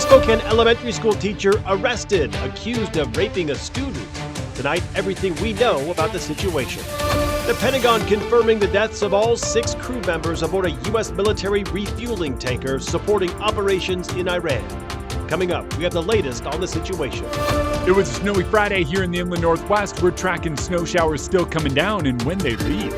Spokane elementary school teacher arrested, accused of raping a student. Tonight, everything we know about the situation. The Pentagon confirming the deaths of all 6 crew members aboard a U.S. military refueling tanker supporting operations in Iran. Coming up, we have the latest on the situation. It was a snowy Friday here in the inland Northwest. We're tracking snow showers still coming down and when they leave.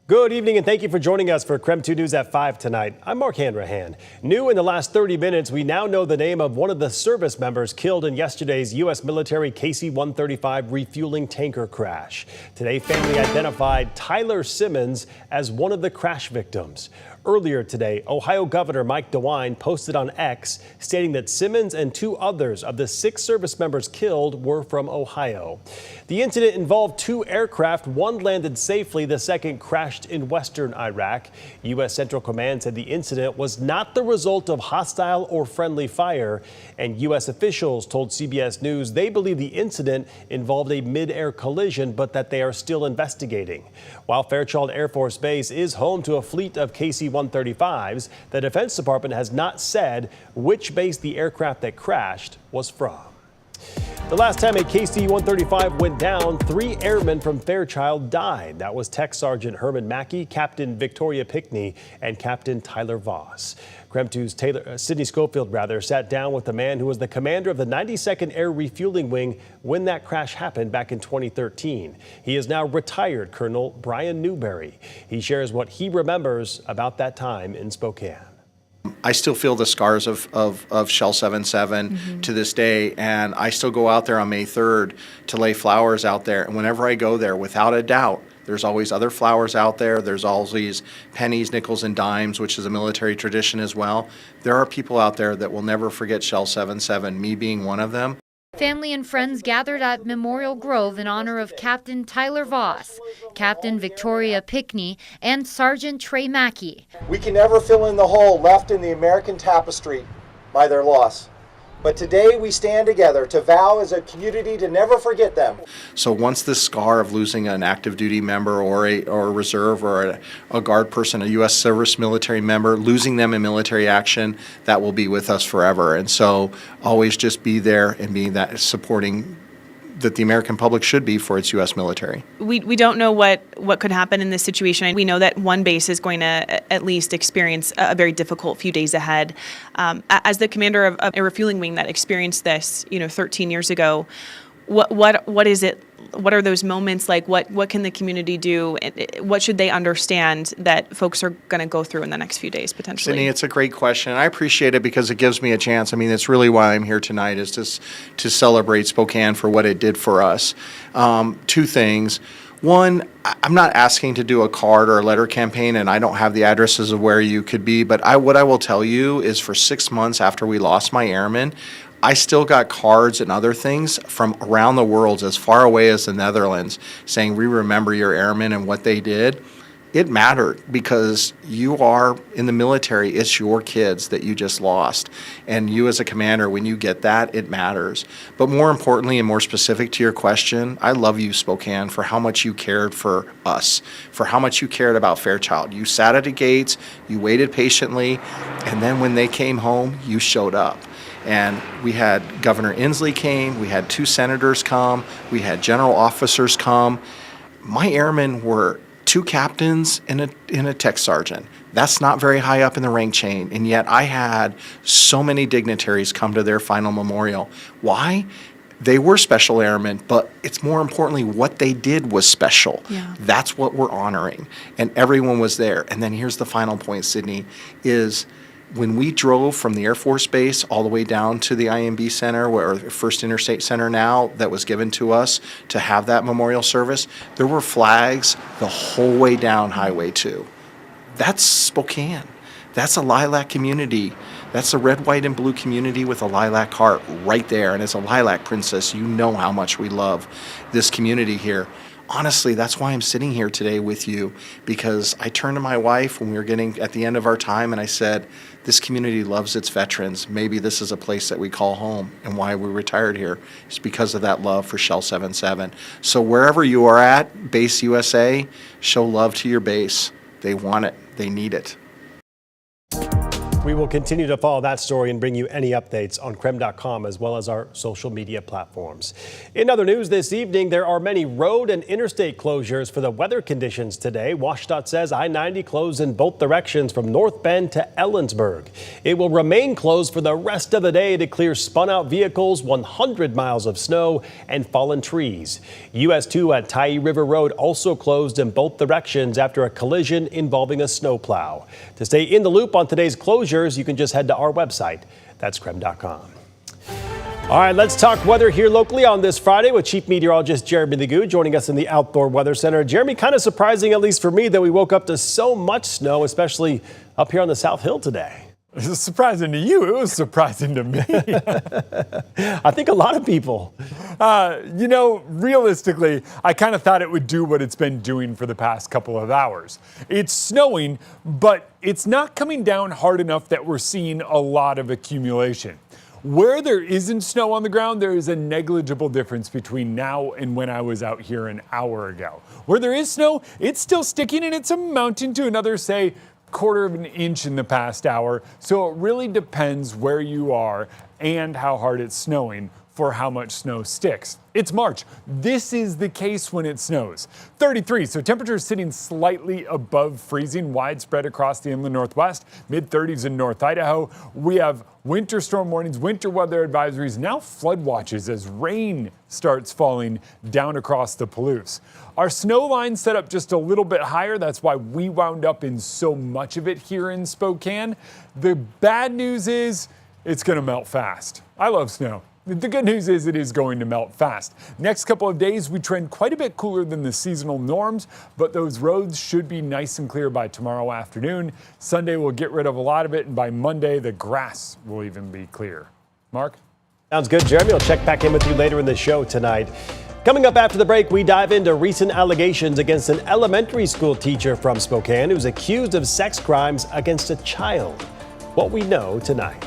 Good evening and thank you for joining us for KREM 2 News at 5 tonight. I'm Mark Hanrahan. New in the last 30 minutes, we now know the name of one of the service members killed in yesterday's U.S. military KC-135 refueling tanker crash. Today, family identified Tyler Simmons as one of the crash victims. Earlier today, Ohio Governor Mike DeWine posted on X stating that Simmons and 2 others of the 6 service members killed were from Ohio. The incident involved 2 aircraft. One landed safely, the second crashed in western Iraq. U.S. Central Command said the incident was not the result of hostile or friendly fire, and U.S. officials told CBS News they believe the incident involved a mid-air collision, but that they are still investigating. While Fairchild Air Force Base is home to a fleet of KC-135s, the Defense Department has not said which base the aircraft that crashed was from. The last time a KC-135 went down, 3 airmen from Fairchild died. That was Tech Sergeant Herman Mackey, Captain Victoria Pickney, and Captain Tyler Voss. KREM 2's Sydney Schofield sat down with the man who was the commander of the 92nd Air Refueling Wing when that crash happened back in 2013. He is now retired Colonel Brian Newberry. He shares what he remembers about that time in Spokane. I still feel the scars of Shell 77 to this day, and I still go out there on May 3rd to lay flowers out there. And whenever I go there, without a doubt, there's always other flowers out there. There's always pennies, nickels, and dimes, which is a military tradition as well. There are people out there that will never forget Shell 77, me being one of them. Family and friends gathered at Memorial Grove in honor of Captain Tyler Voss, Captain Victoria Pickney, and Sergeant Trey Mackey. We can never fill in the hole left in the American tapestry by their loss. But today we stand together to vow as a community to never forget them. So once this scar of losing an active duty member or a reserve or a guard person, a U.S. service military member, losing them in military action, that will be with us forever. And so always just be there and be that supporting that the American public should be for its U.S. military. We don't know what could happen in this situation. We know that one base is going to at least experience a very difficult few days ahead. As the commander of a refueling wing that experienced this, 13 years ago, what is it? What are those moments like? What can the community do? What should they understand that folks are going to go through in the next few days potentially? Sydney, it's a great question. I appreciate it because it gives me a chance. I mean, it's really why I'm here tonight is to celebrate Spokane for what it did for us. 2 things. One, I'm not asking to do a card or a letter campaign, and I don't have the addresses of where you could be, but what I will tell you is for 6 months after we lost my airmen, I still got cards and other things from around the world, as far away as the Netherlands, saying, we remember your airmen and what they did. It mattered because you are in the military. It's your kids that you just lost. And you as a commander, when you get that, it matters. But more importantly and more specific to your question, I love you, Spokane, for how much you cared for us, for how much you cared about Fairchild. You sat at the gates, you waited patiently, and then when they came home, you showed up. And we had Governor Inslee came, we had 2 senators come, we had general officers come. My airmen were 2 captains and a tech sergeant. That's not very high up in the rank chain, and yet I had so many dignitaries come to their final memorial. Why? They were special airmen, but it's more importantly what they did was special. Yeah. That's what we're honoring, and everyone was there. And then here's the final point, Sydney, is when we drove from the Air Force Base all the way down to the IMB Center, or First Interstate Center now, that was given to us to have that memorial service, there were flags the whole way down Highway 2. That's Spokane. That's a lilac community. That's a red, white, and blue community with a lilac heart right there. And as a lilac princess, you know how much we love this community here. honestly, that's why I'm sitting here today with you, because I turned to my wife when we were getting at the end of our time and I said, this community loves its veterans. Maybe this is a place that we call home, and why we retired here is because of that love for Shell 77. So wherever you are at, Base USA, show love to your base. They want it. They need it. We will continue to follow that story and bring you any updates on KREM.com as well as our social media platforms. In other news this evening, there are many road and interstate closures for the weather conditions today. WashDOT says I-90 closed in both directions from North Bend to Ellensburg. It will remain closed for the rest of the day to clear spun out vehicles, 100 miles of snow, and fallen trees. US 2 at Tyee River Road also closed in both directions after a collision involving a snowplow. To stay in the loop on today's closure, you can just head to our website. That's KREM.com. All right, let's talk weather here locally on this Friday with Chief Meteorologist Jeremy Legoo joining us in the Outdoor Weather Center. Jeremy, kind of surprising, at least for me, that we woke up to so much snow, especially up here on the South Hill today. It was surprising to you. It was surprising to me. I think a lot of people. Realistically, I kind of thought it would do what it's been doing for the past couple of hours. It's snowing, but it's not coming down hard enough that we're seeing a lot of accumulation. Where there isn't snow on the ground, there is a negligible difference between now and when I was out here an hour ago. Where there is snow, it's still sticking and it's amounting to another, say, quarter of an inch in the past hour. So it really depends where you are and how hard it's snowing for how much snow sticks. It's March. This is the case when it snows. 33, so temperatures sitting slightly above freezing, widespread across the inland Northwest, mid-30s in North Idaho. We have winter storm warnings, winter weather advisories, now flood watches as rain starts falling down across the Palouse. Our snow line set up just a little bit higher. That's why we wound up in so much of it here in Spokane. The bad news is it's going to melt fast. I love snow. The good news is it is going to melt fast. Next couple of days, we trend quite a bit cooler than the seasonal norms, but those roads should be nice and clear by tomorrow afternoon. Sunday, we'll get rid of a lot of it, and by Monday, the grass will even be clear. Mark? Sounds good, Jeremy. I'll check back in with you later in the show tonight. Coming up after the break, we dive into recent allegations against an elementary school teacher from Spokane who's accused of sex crimes against a child. What we know tonight.